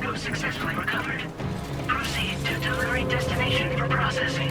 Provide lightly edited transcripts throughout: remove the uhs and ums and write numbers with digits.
cargo successfully recovered. Proceed to delivery destination for processing.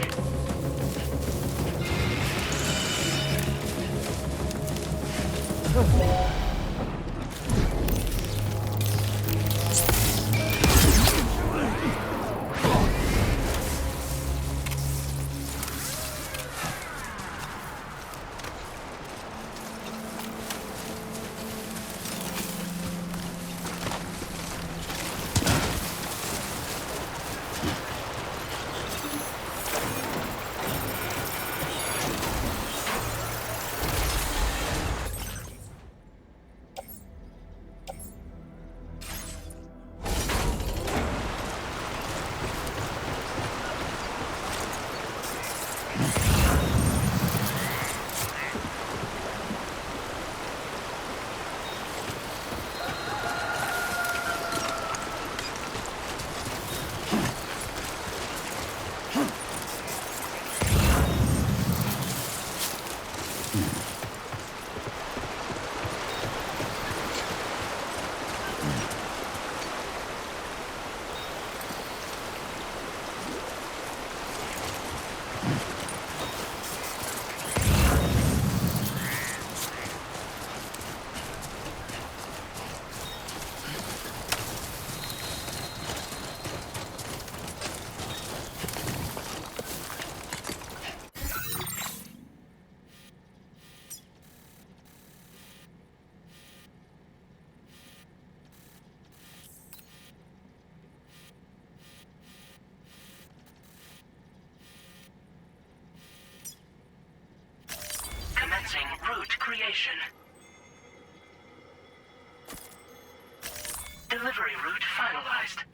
Commencing route creation. Delivery route finalized.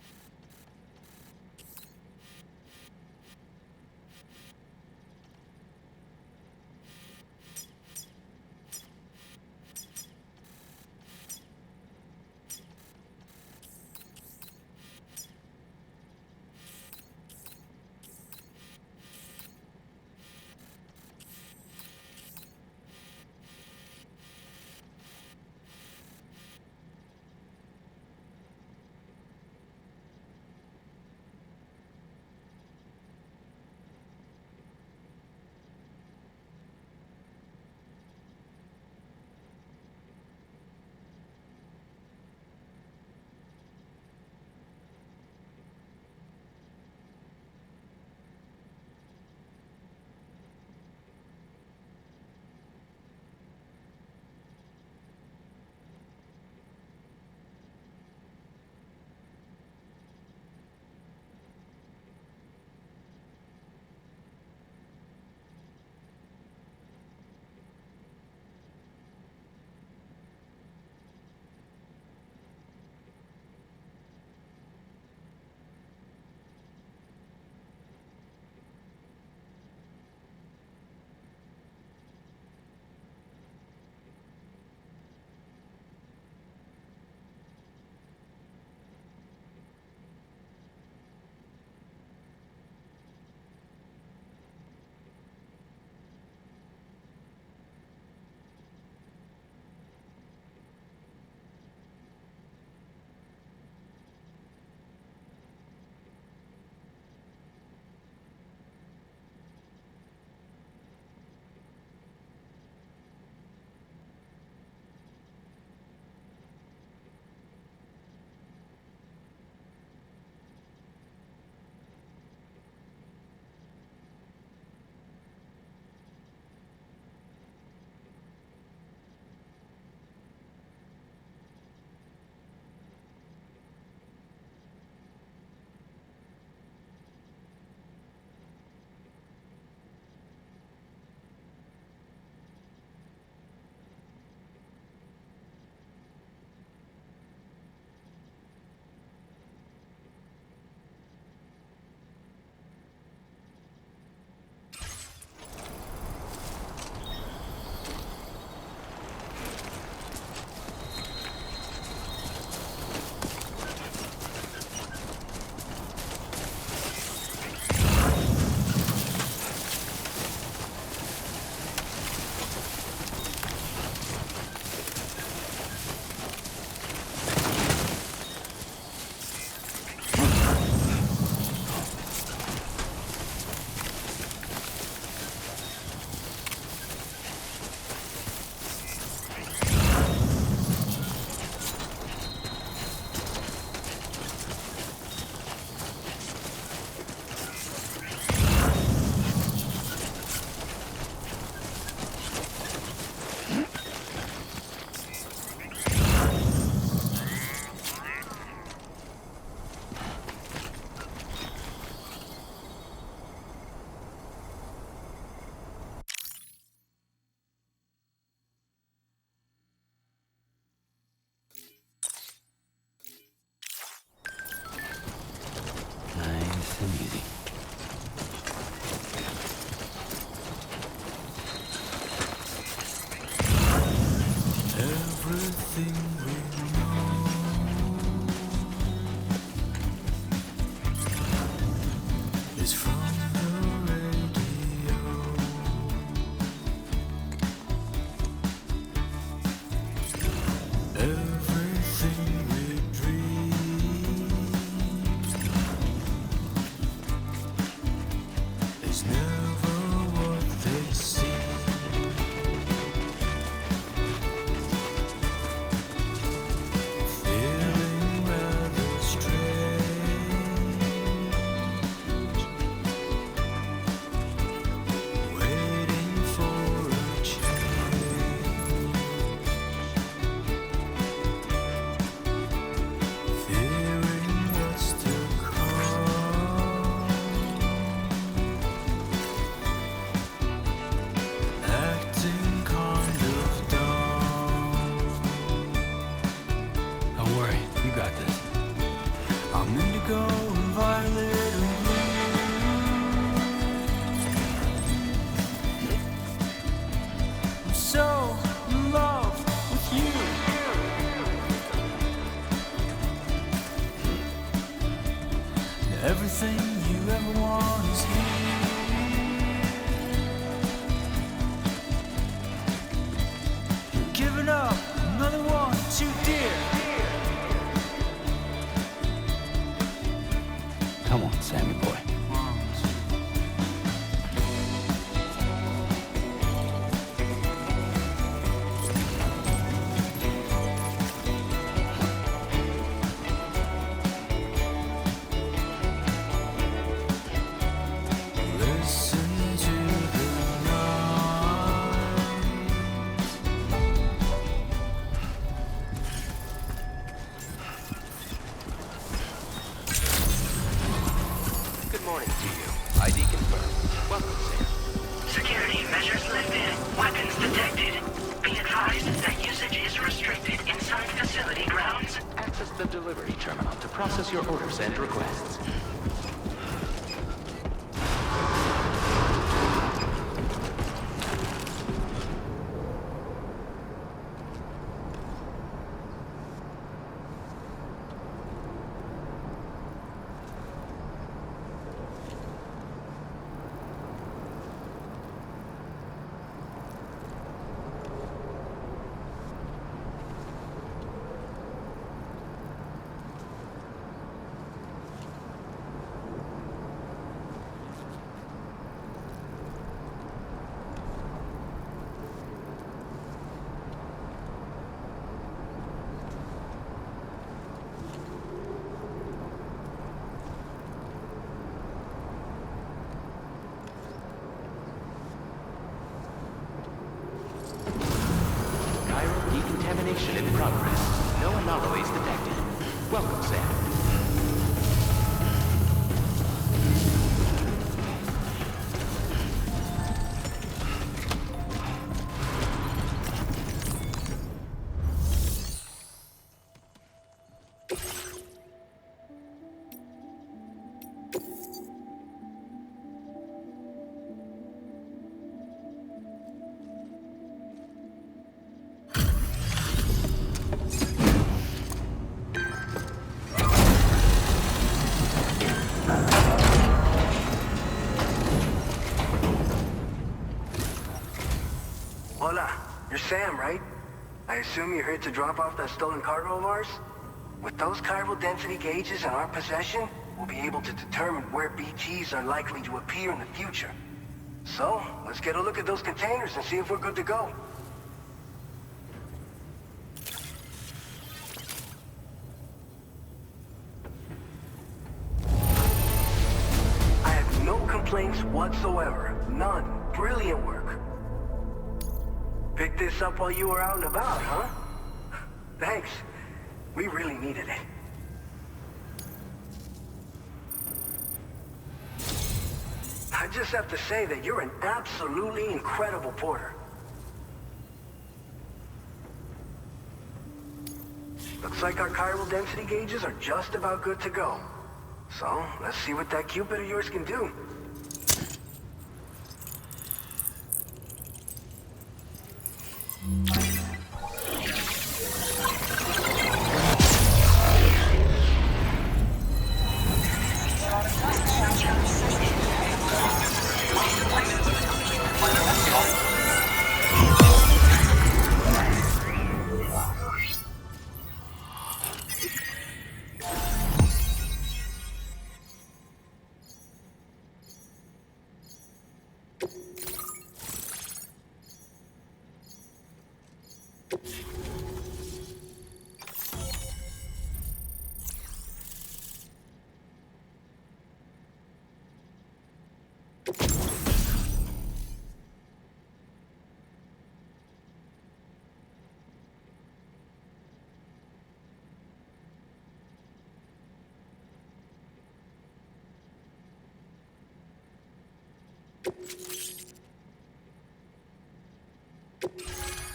Everything you ever want is here. Giving up, another one too dear. Come on, Sammy boy. Good morning to you. ID confirmed. Welcome, Sam. Security measures lifted. Weapons detected. Be advised that usage is restricted inside facility grounds. Access the delivery terminal to process your orders and requests. Decontamination in progress. No anomalies detected. Welcome, Sam. Hola, you're Sam, right? I assume you're here to drop off that stolen cargo of ours? With those chiral density gauges in our possession, we'll be able to determine where BTs are likely to appear in the future. So, let's get a look at those containers and see if we're good to go. I have no complaints whatsoever. None. Brilliant work. Picked this up while you were out and about, huh? Thanks. We really needed it. I just have to say that you're an absolutely incredible porter. Looks like our chiral density gauges are just about good to go. So, let's see what that Cupid of yours can do.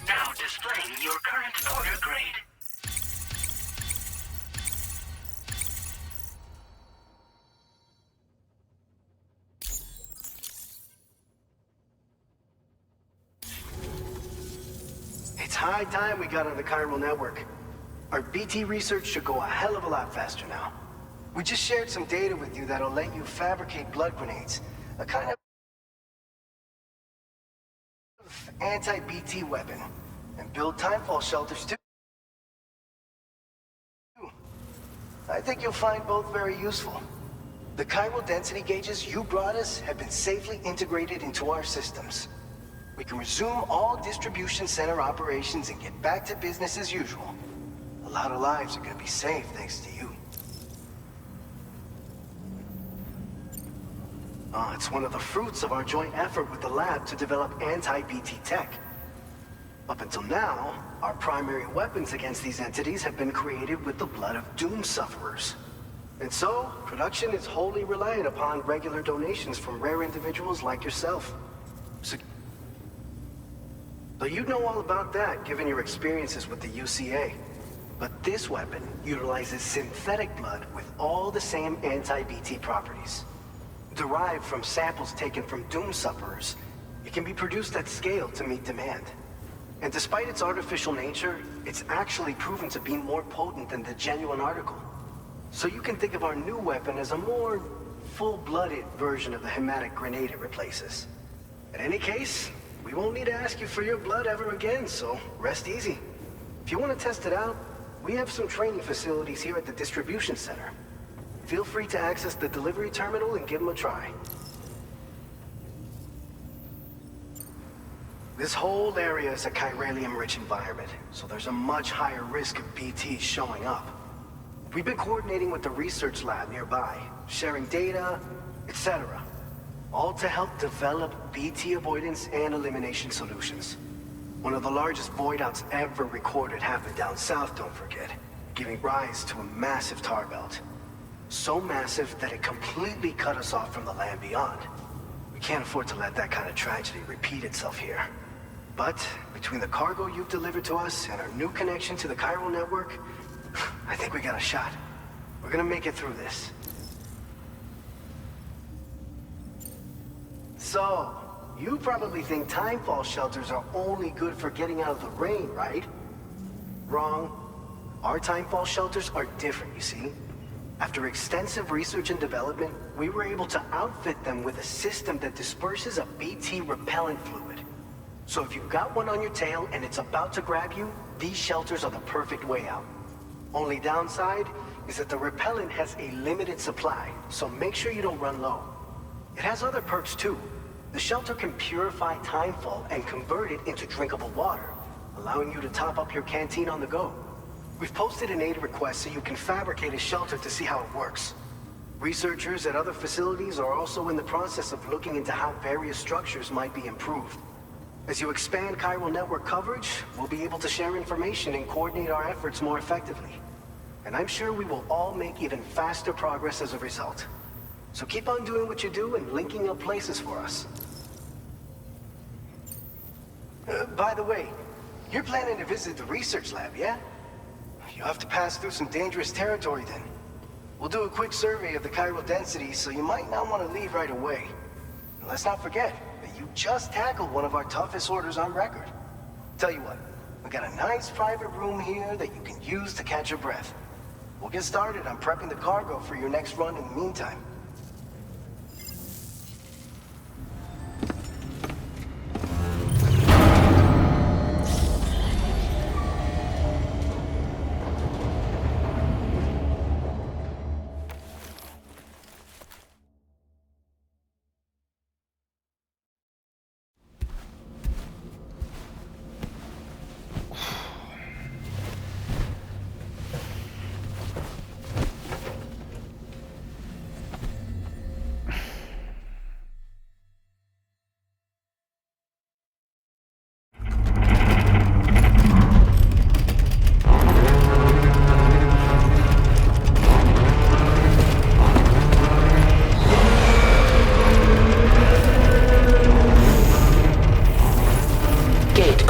Now displaying your current order grade. It's high time we got on the chiral network. Our BT research should go a hell of a lot faster now. We just shared some data with you that'll let you fabricate blood grenades, a kind of anti-BT weapon, and build timefall shelters too. I think you'll find both very useful. The chiral density gauges you brought us have been safely integrated into our systems. We can resume all distribution center operations and get back to business as usual. A lot of lives are gonna be saved thanks to you. It's one of the fruits of our joint effort with the lab to develop anti-BT tech. Up until now, our primary weapons against these entities have been created with the blood of doom sufferers. And so, production is wholly reliant upon regular donations from rare individuals like yourself. So you'd know all about that, given your experiences with the UCA. But this weapon utilizes synthetic blood with all the same anti-BT properties. Derived from samples taken from doom sufferers, it can be produced at scale to meet demand. And despite its artificial nature, it's actually proven to be more potent than the genuine article. So you can think of our new weapon as a more full-blooded version of the hematic grenade it replaces. In any case, we won't need to ask you for your blood ever again, so rest easy. If you want to test it out, we have some training facilities here at the distribution center. Feel free to access the delivery terminal and give them a try. This whole area is a chiralium-rich environment, so there's a much higher risk of BTs showing up. We've been coordinating with the research lab nearby, sharing data, etc. All to help develop BT avoidance and elimination solutions. One of the largest void outs ever recorded happened down south, don't forget, giving rise to a massive tar belt. So massive that it completely cut us off from the land beyond. We can't afford to let that kind of tragedy repeat itself here. But between the cargo you've delivered to us and our new connection to the chiral network, I think we got a shot. We're gonna make it through this. So, you probably think timefall shelters are only good for getting out of the rain, right? Wrong. Our timefall shelters are different, you see. After extensive research and development, we were able to outfit them with a system that disperses a BT repellent fluid. So if you've got one on your tail and it's about to grab you, these shelters are the perfect way out. Only downside is that the repellent has a limited supply, so make sure you don't run low. It has other perks too. The shelter can purify timefall and convert it into drinkable water, allowing you to top up your canteen on the go. We've posted an aid request so you can fabricate a shelter to see how it works. Researchers at other facilities are also in the process of looking into how various structures might be improved. As you expand chiral network coverage, we'll be able to share information and coordinate our efforts more effectively. And I'm sure we will all make even faster progress as a result. So keep on doing what you do and linking up places for us. By the way, you're planning to visit the research lab, yeah? You'll have to pass through some dangerous territory then. We'll do a quick survey of the chiral density, so you might not want to leave right away. And let's not forget that you just tackled one of our toughest orders on record. Tell you what, we got a nice private room here that you can use to catch your breath. We'll get started on prepping the cargo for your next run in the meantime.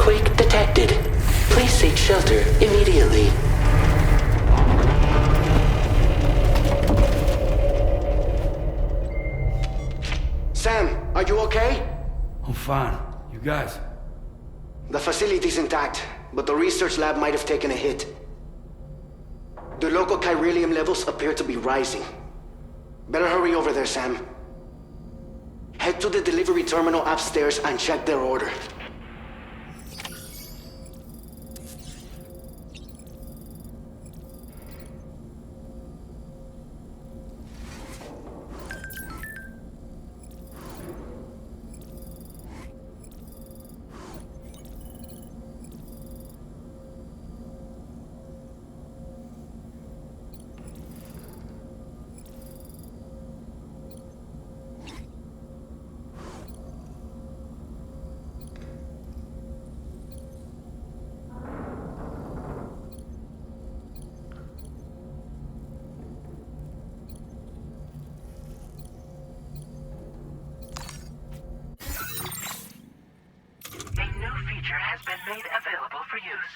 Earthquake detected. Please seek shelter immediately. Sam, are you okay? I'm fine. You guys? The facility's intact, but the research lab might have taken a hit. The local chiralium levels appear to be rising. Better hurry over there, Sam. Head to the delivery terminal upstairs and check their order. A new feature has been made available for use.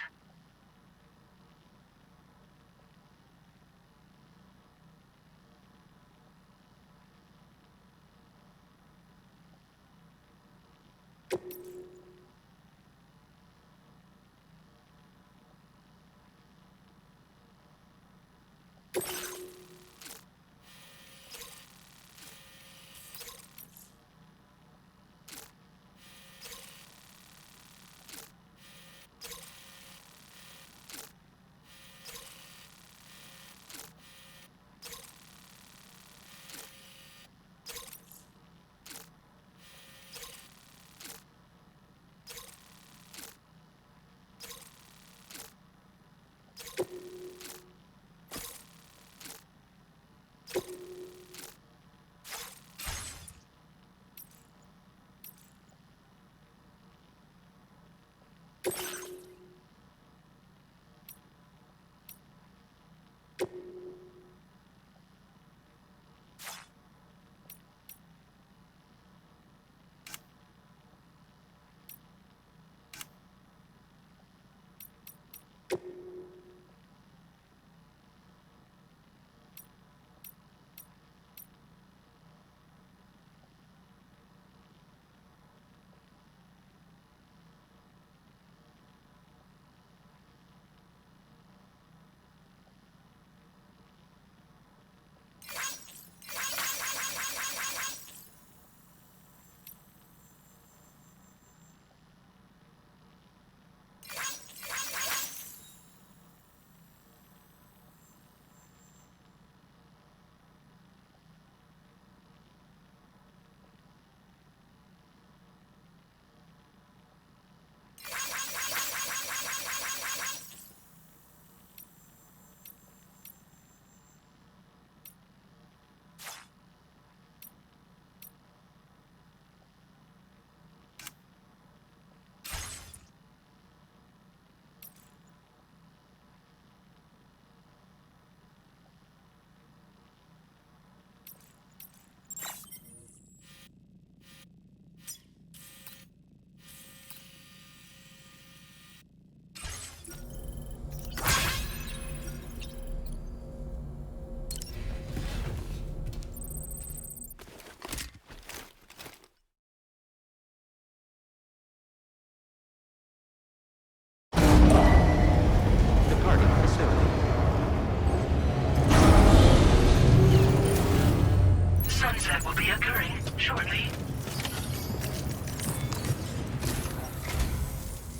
Sunset will be occurring shortly.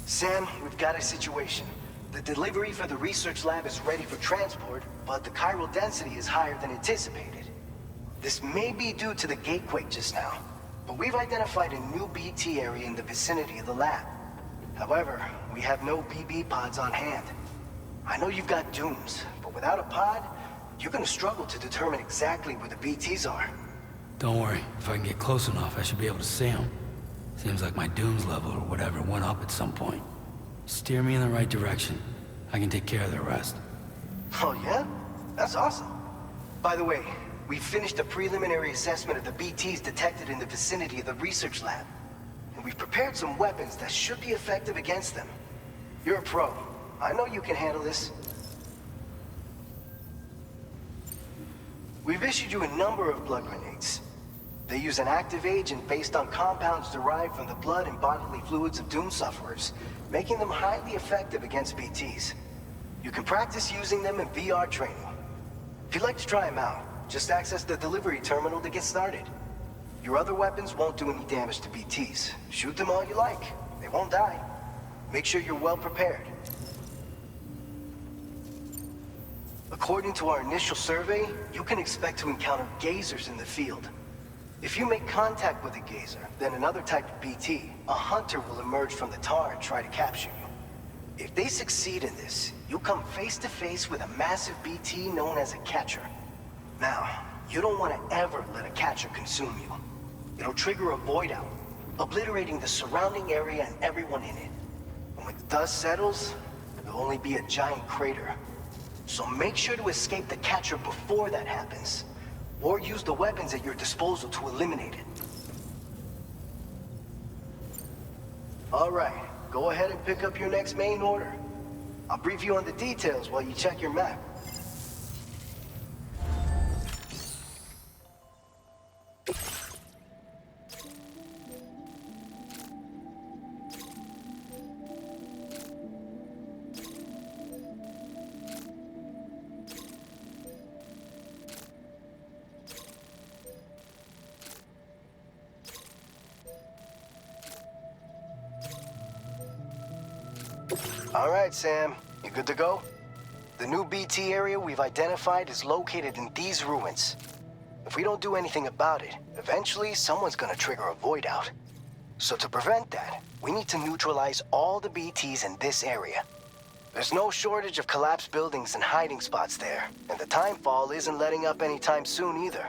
Sam, we've got a situation. The delivery for the research lab is ready for transport, but the chiral density is higher than anticipated. This may be due to the gatequake just now, but we've identified a new BT area in the vicinity of the lab. However, we have no BB pods on hand. I know you've got dooms, but without a pod, you're gonna struggle to determine exactly where the BTs are. Don't worry. If I can get close enough, I should be able to see them. Seems like my dooms level or whatever went up at some point. Steer me in the right direction. I can take care of the rest. Oh yeah? That's awesome. By the way, we finished a preliminary assessment of the BTs detected in the vicinity of the research lab. We've prepared some weapons that should be effective against them. You're a pro. I know you can handle this. We've issued you a number of blood grenades. They use an active agent based on compounds derived from the blood and bodily fluids of Doom sufferers, making them highly effective against BTs. You can practice using them in VR training. If you'd like to try them out, just access the delivery terminal to get started. Your other weapons won't do any damage to BTs. Shoot them all you like. They won't die. Make sure you're well prepared. According to our initial survey, you can expect to encounter gazers in the field. If you make contact with a gazer, then another type of BT, a hunter will emerge from the tar and try to capture you. If they succeed in this, you'll come face to face with a massive BT known as a catcher. Now, you don't want to ever let a catcher consume you. It'll trigger a void out, obliterating the surrounding area and everyone in it. And when the dust settles, there'll only be a giant crater. So make sure to escape the catcher before that happens, or use the weapons at your disposal to eliminate it. All right, go ahead and pick up your next main order. I'll brief you on the details while you check your map. All right, Sam. You good to go? The new BT area we've identified is located in these ruins. If we don't do anything about it, eventually someone's gonna trigger a void out. So to prevent that, we need to neutralize all the BTs in this area. There's no shortage of collapsed buildings and hiding spots there, and the timefall isn't letting up anytime soon either.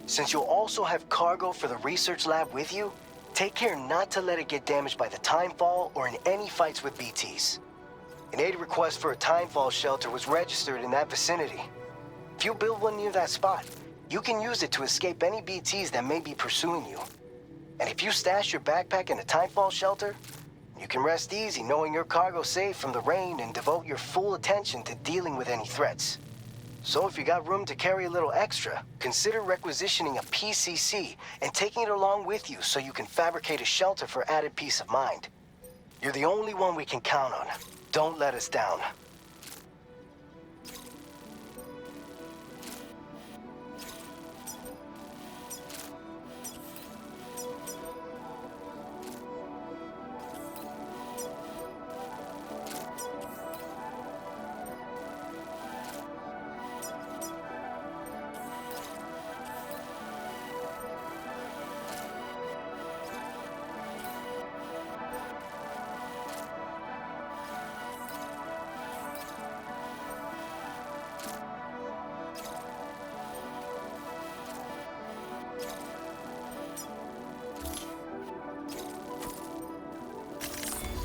Since you'll also have cargo for the research lab with you, take care not to let it get damaged by the timefall or in any fights with BTs. An aid request for a timefall shelter was registered in that vicinity. If you build one near that spot, you can use it to escape any BTs that may be pursuing you. And if you stash your backpack in a timefall shelter, you can rest easy knowing your cargo's safe from the rain and devote your full attention to dealing with any threats. So if you got room to carry a little extra, consider requisitioning a PCC and taking it along with you so you can fabricate a shelter for added peace of mind. You're the only one we can count on. Don't let us down.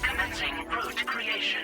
Commencing route creation.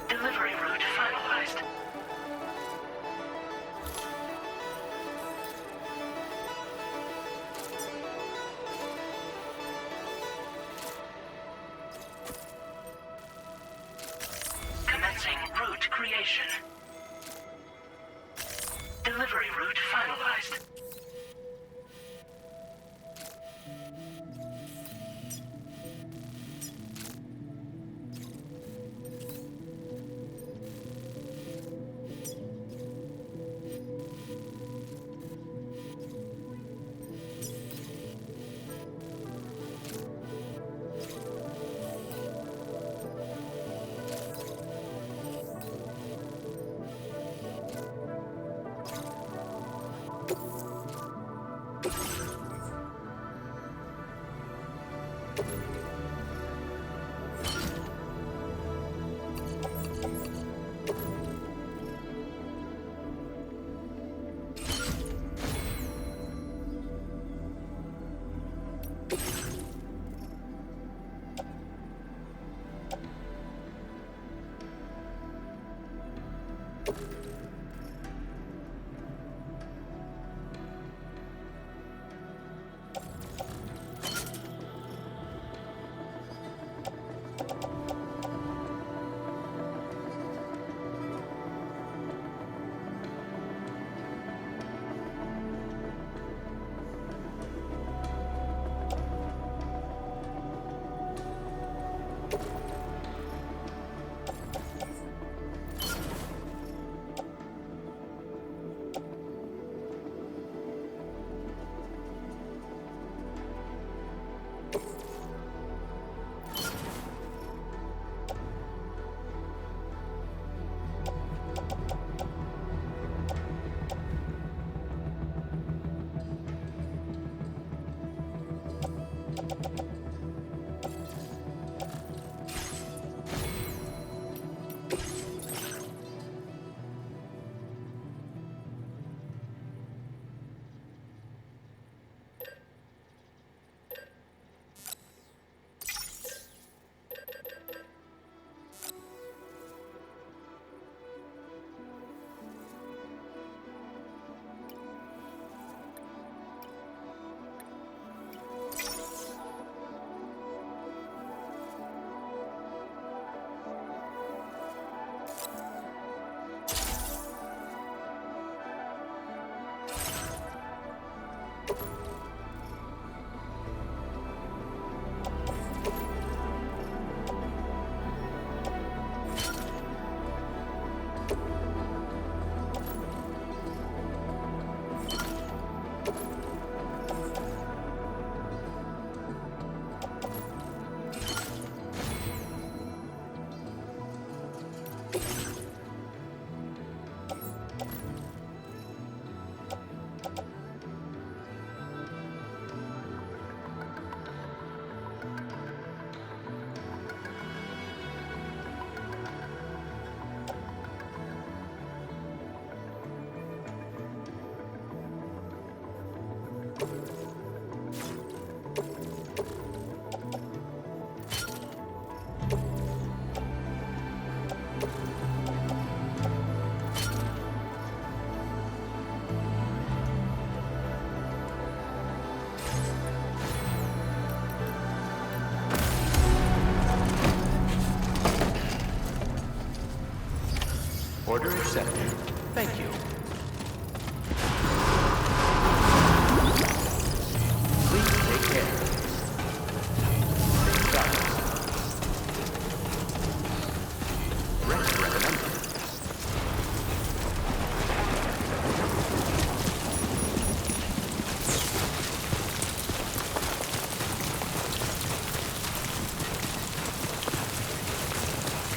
Delivery route finalized. Commencing route creation. Delivery route finalized. Senator. Thank you. Please take care. Safe travels. Rest recommended.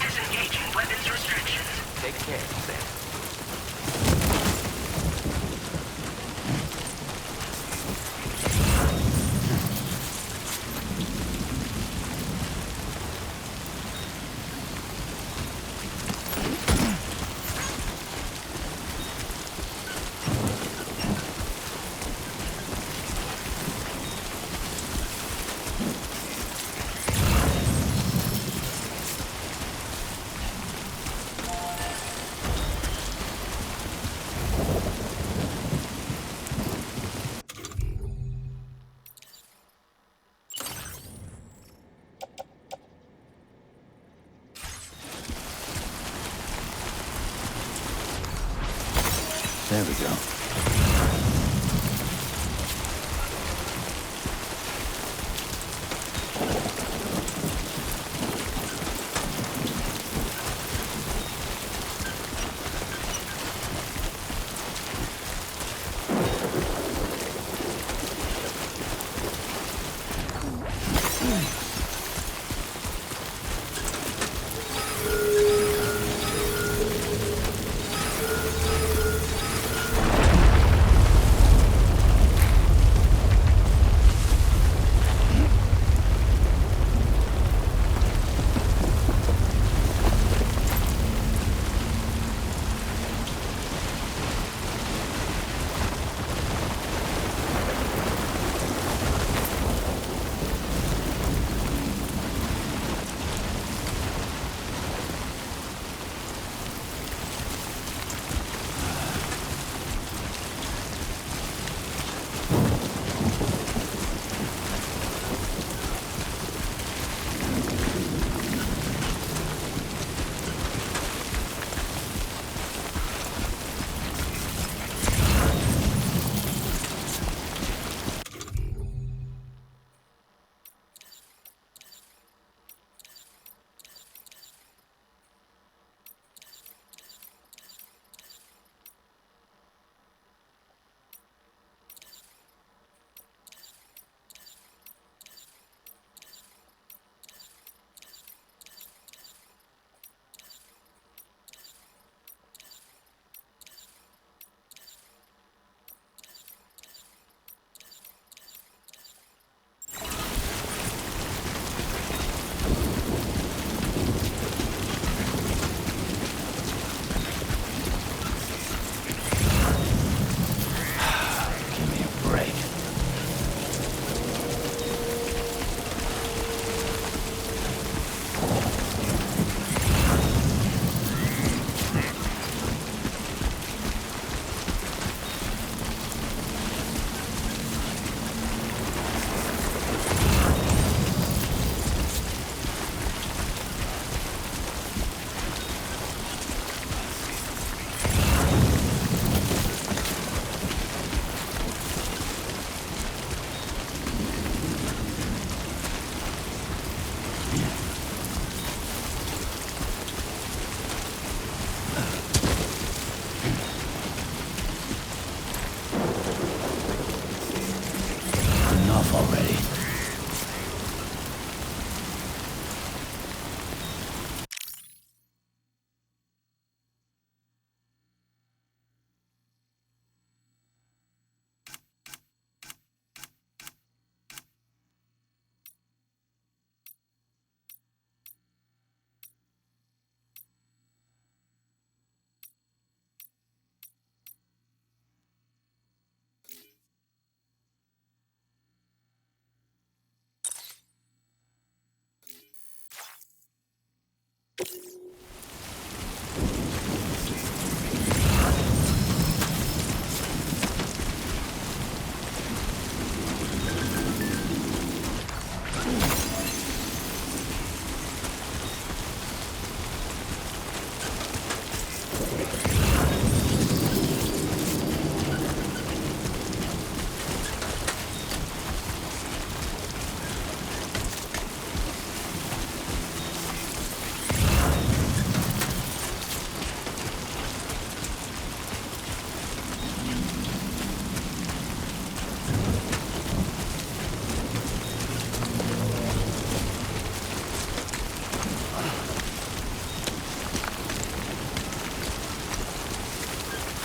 Disengaging weapons restrictions. Take care, Sam. There we go.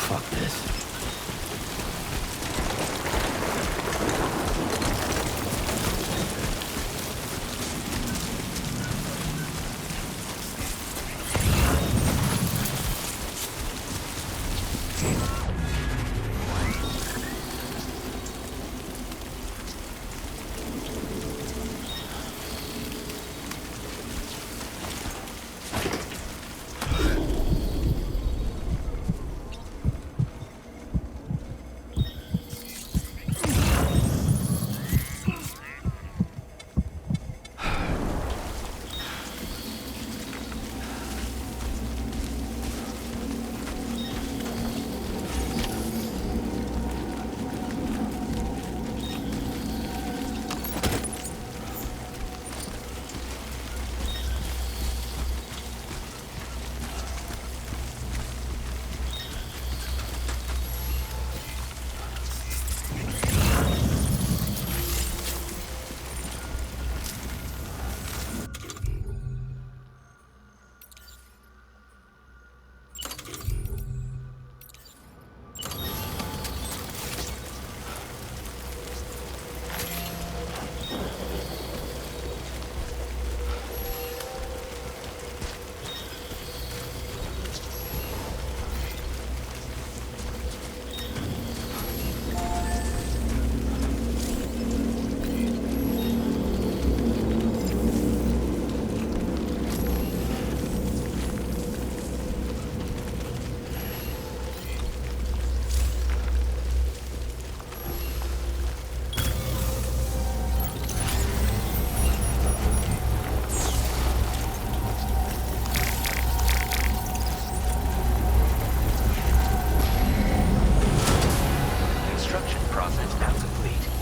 Fuck this. Construction process now complete.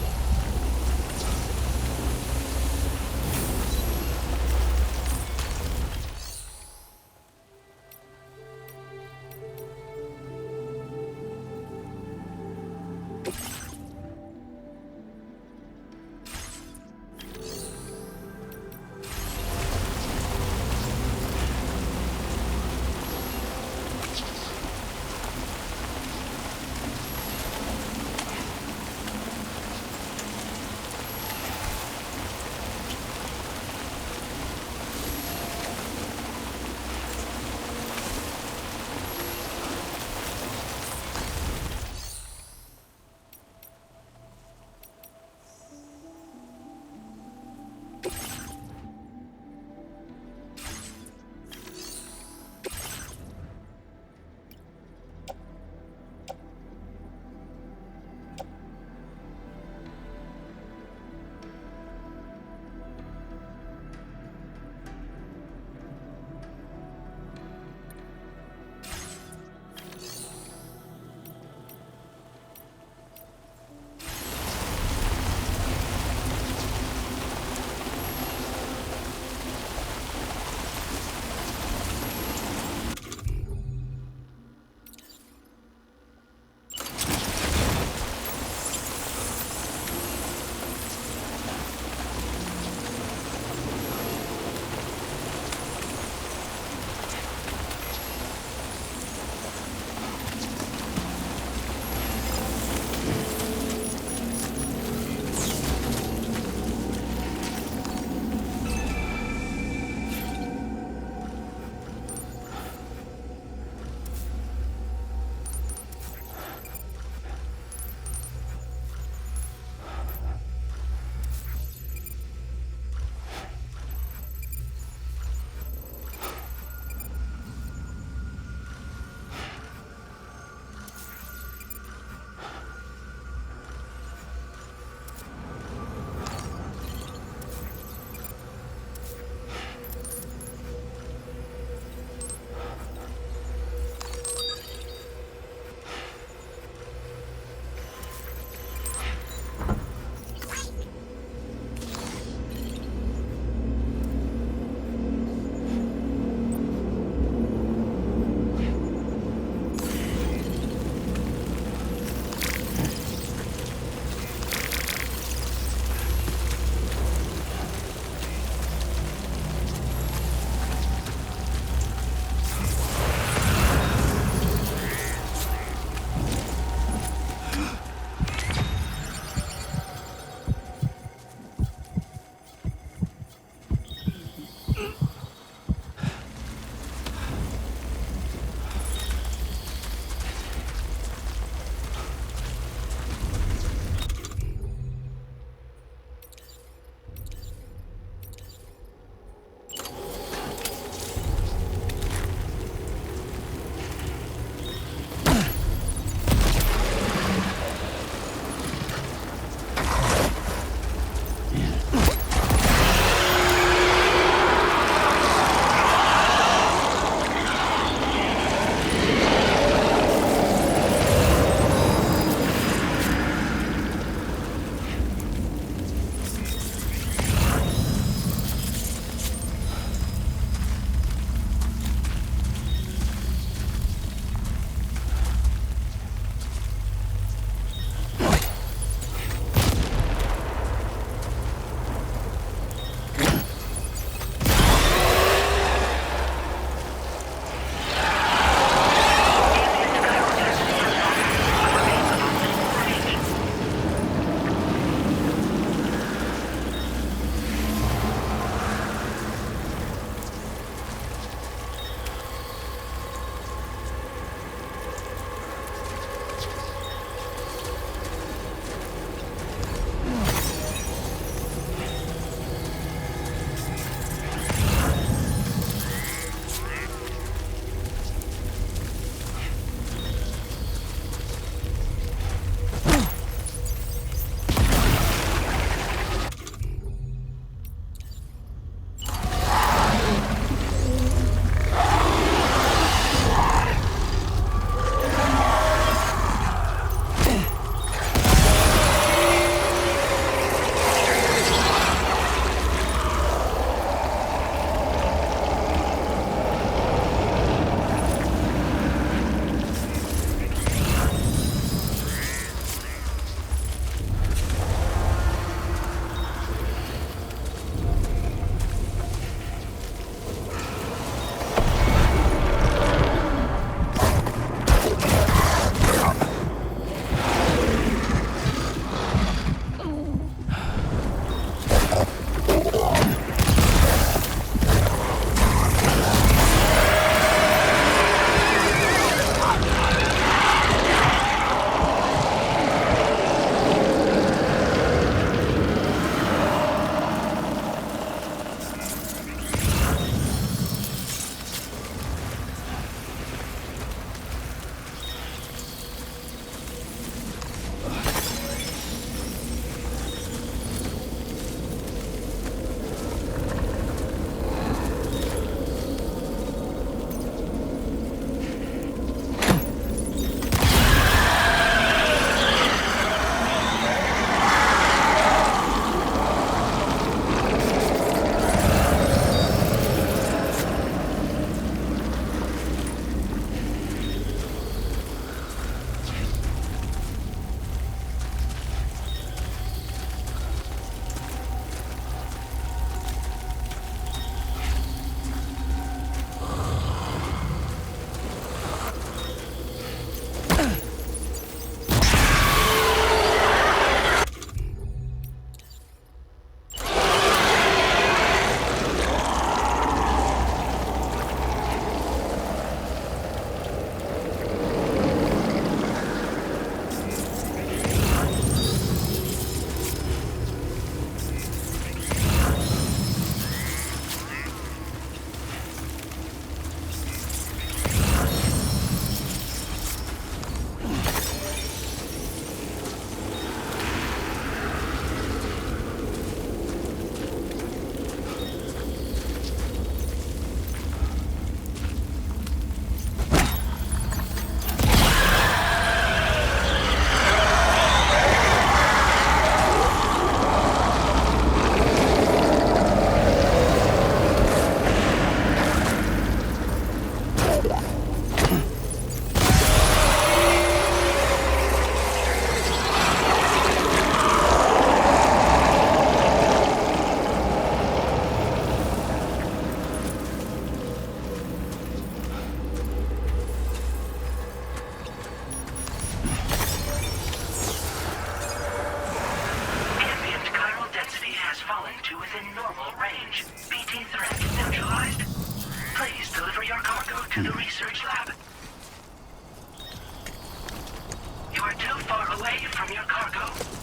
away from your cargo.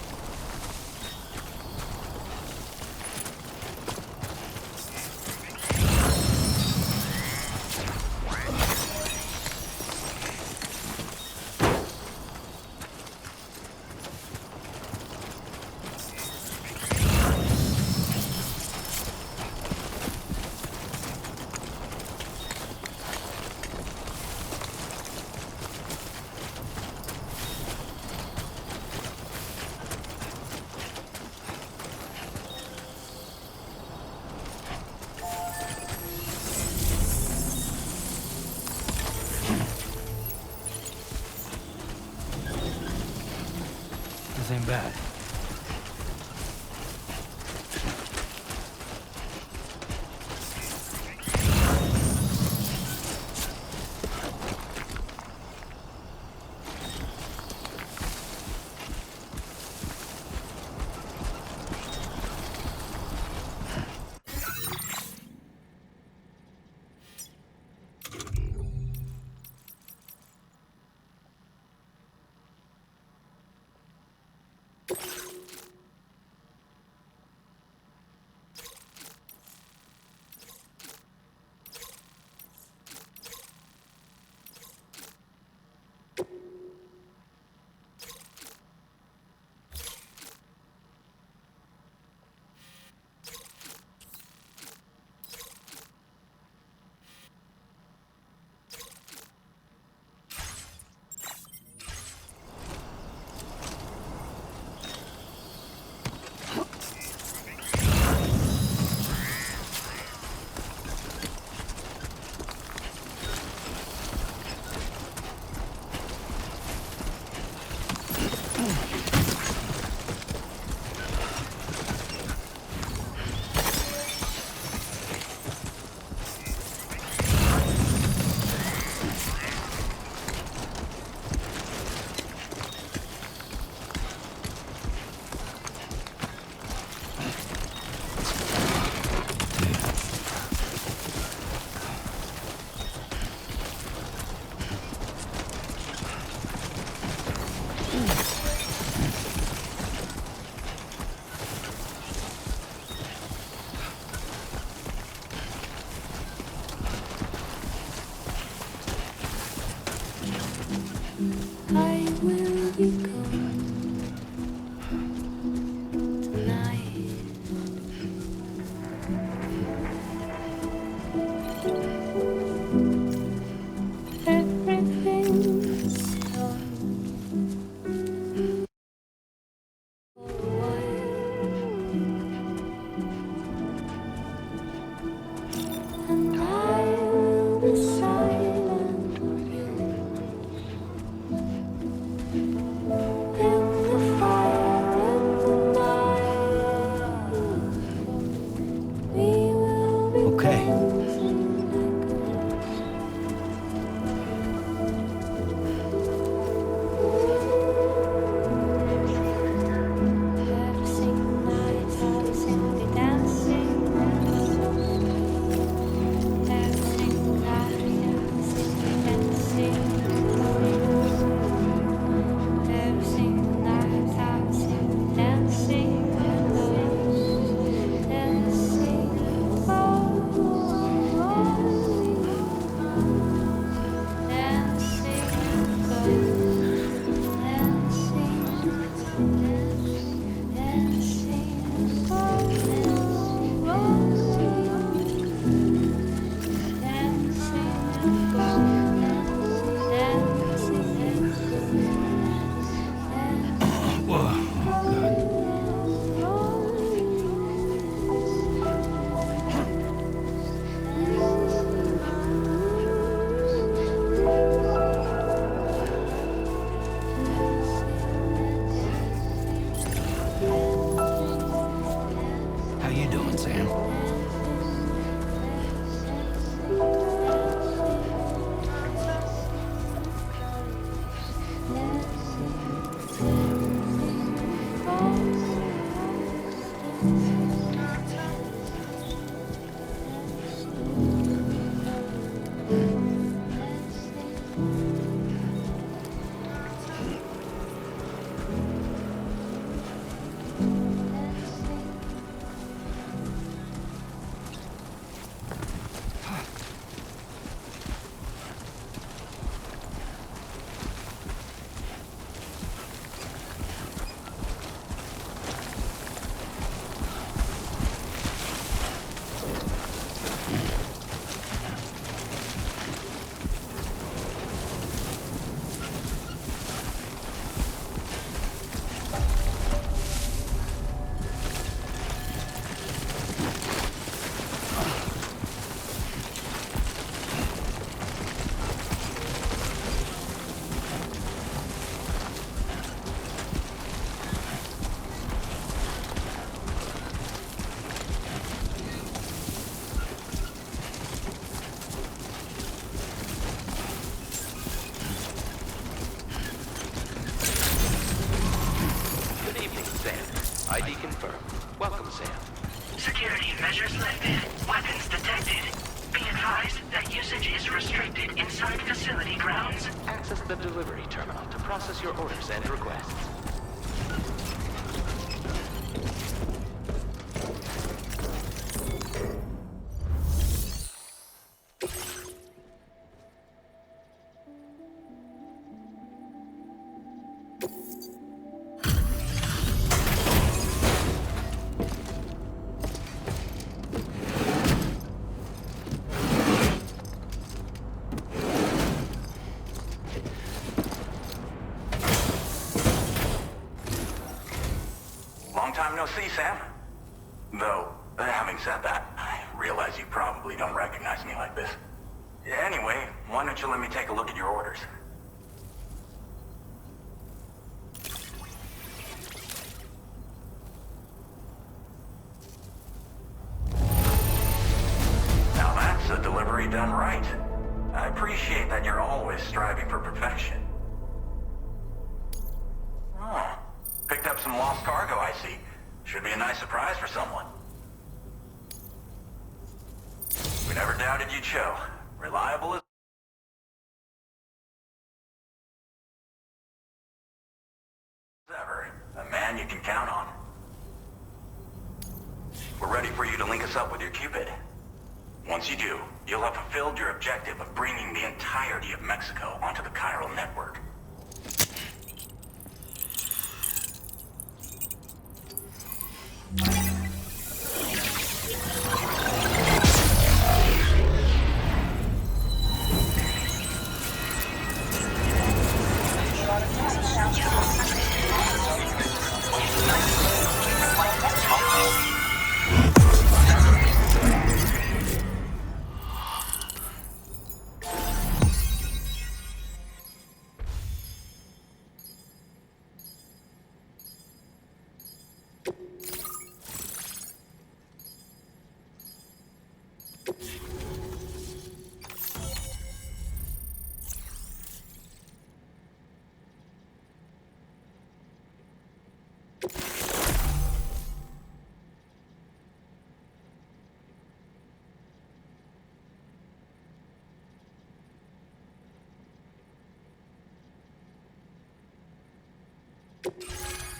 This ain't bad. ID confirmed. Welcome, Sam. Security measures lifted. Weapons detected. Be advised that usage is restricted inside facility grounds. Access the delivery terminal to process your orders and requests. Long time no see, Sam. Though, having said that, I realize you probably don't recognize me like this. Anyway, why don't you let me take a look at your orders? Now that's a delivery done right. I appreciate that you're always striving for perfection. Oh, picked up some lost cargo, I see. Should be a nice surprise for someone. We never doubted you'd show. Reliable as ever. A man you can count on. We're ready for you to link us up with your Cupid. Once you do, you'll have fulfilled your objective of bringing the entirety of Mexico onto the chiral network.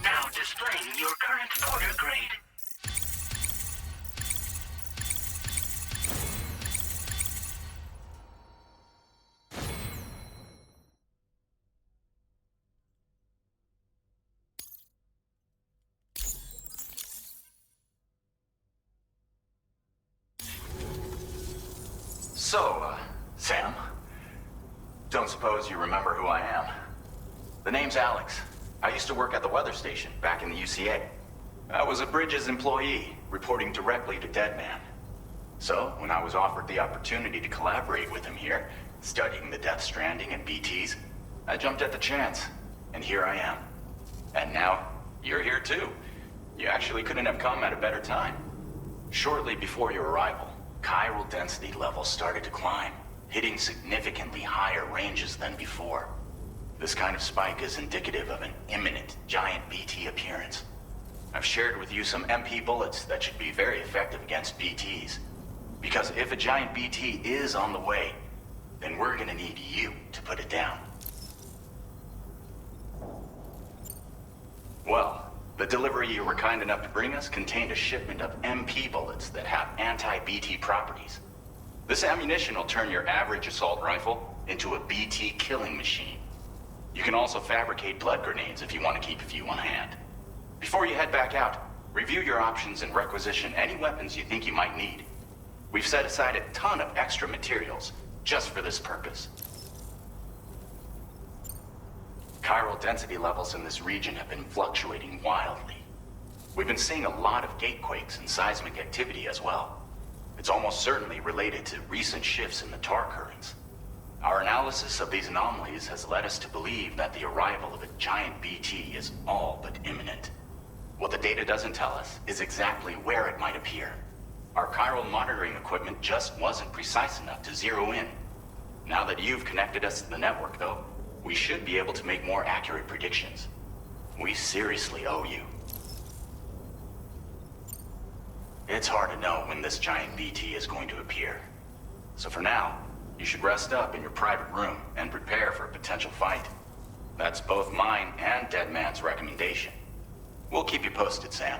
Now displaying your current order grade. So, Sam, don't suppose you remember who I am? The name's Alex. I used to work at the weather station back in the UCA. I was a Bridges employee, reporting directly to Deadman. So, when I was offered the opportunity to collaborate with him here, studying the Death Stranding and BTs, I jumped at the chance, and here I am. And now, you're here too. You actually couldn't have come at a better time. Shortly before your arrival, chiral density levels started to climb, hitting significantly higher ranges than before. This kind of spike is indicative of an imminent giant BT appearance. I've shared with you some MP bullets that should be very effective against BTs. Because if a giant BT is on the way, then we're gonna need you to put it down. Well, the delivery you were kind enough to bring us contained a shipment of MP bullets that have anti-BT properties. This ammunition will turn your average assault rifle into a BT killing machine. You can also fabricate blood grenades if you want to keep a few on hand. Before you head back out, review your options and requisition any weapons you think you might need. We've set aside a ton of extra materials just for this purpose. Chiral density levels in this region have been fluctuating wildly. We've been seeing a lot of gatequakes and seismic activity as well. It's almost certainly related to recent shifts in the tar currents. Our analysis of these anomalies has led us to believe that the arrival of a giant BT is all but imminent. What the data doesn't tell us is exactly where it might appear. Our chiral monitoring equipment just wasn't precise enough to zero in. Now that you've connected us to the network, though, we should be able to make more accurate predictions. We seriously owe you. It's hard to know when this giant BT is going to appear. So for now, you should rest up in your private room and prepare for a potential fight. That's both mine and Deadman's recommendation. We'll keep you posted, Sam.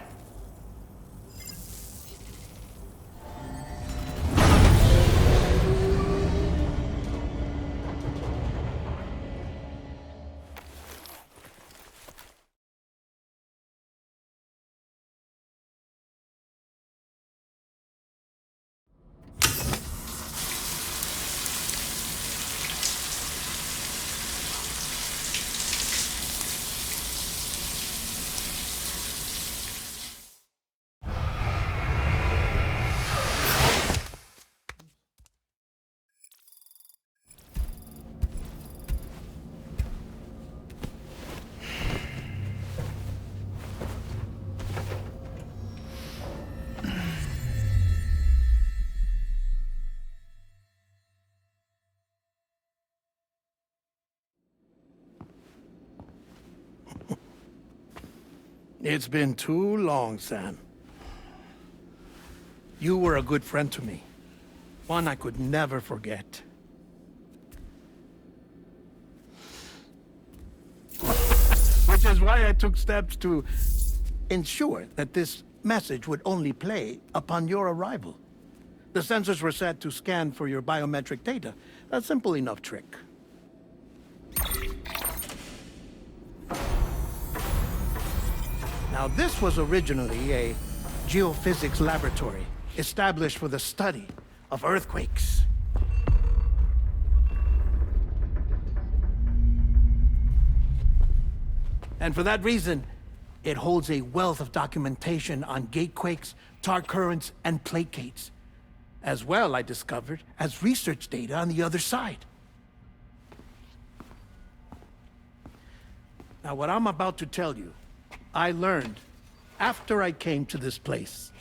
It's been too long, Sam. You were a good friend to me. One I could never forget. Which is why I took steps to ensure that this message would only play upon your arrival. The sensors were set to scan for your biometric data. A simple enough trick. Now, this was originally a geophysics laboratory established for the study of earthquakes. And for that reason, it holds a wealth of documentation on gatequakes, tar currents, and placates. As well, I discovered, as research data on the other side. Now, what I'm about to tell you, I learned after I came to this place.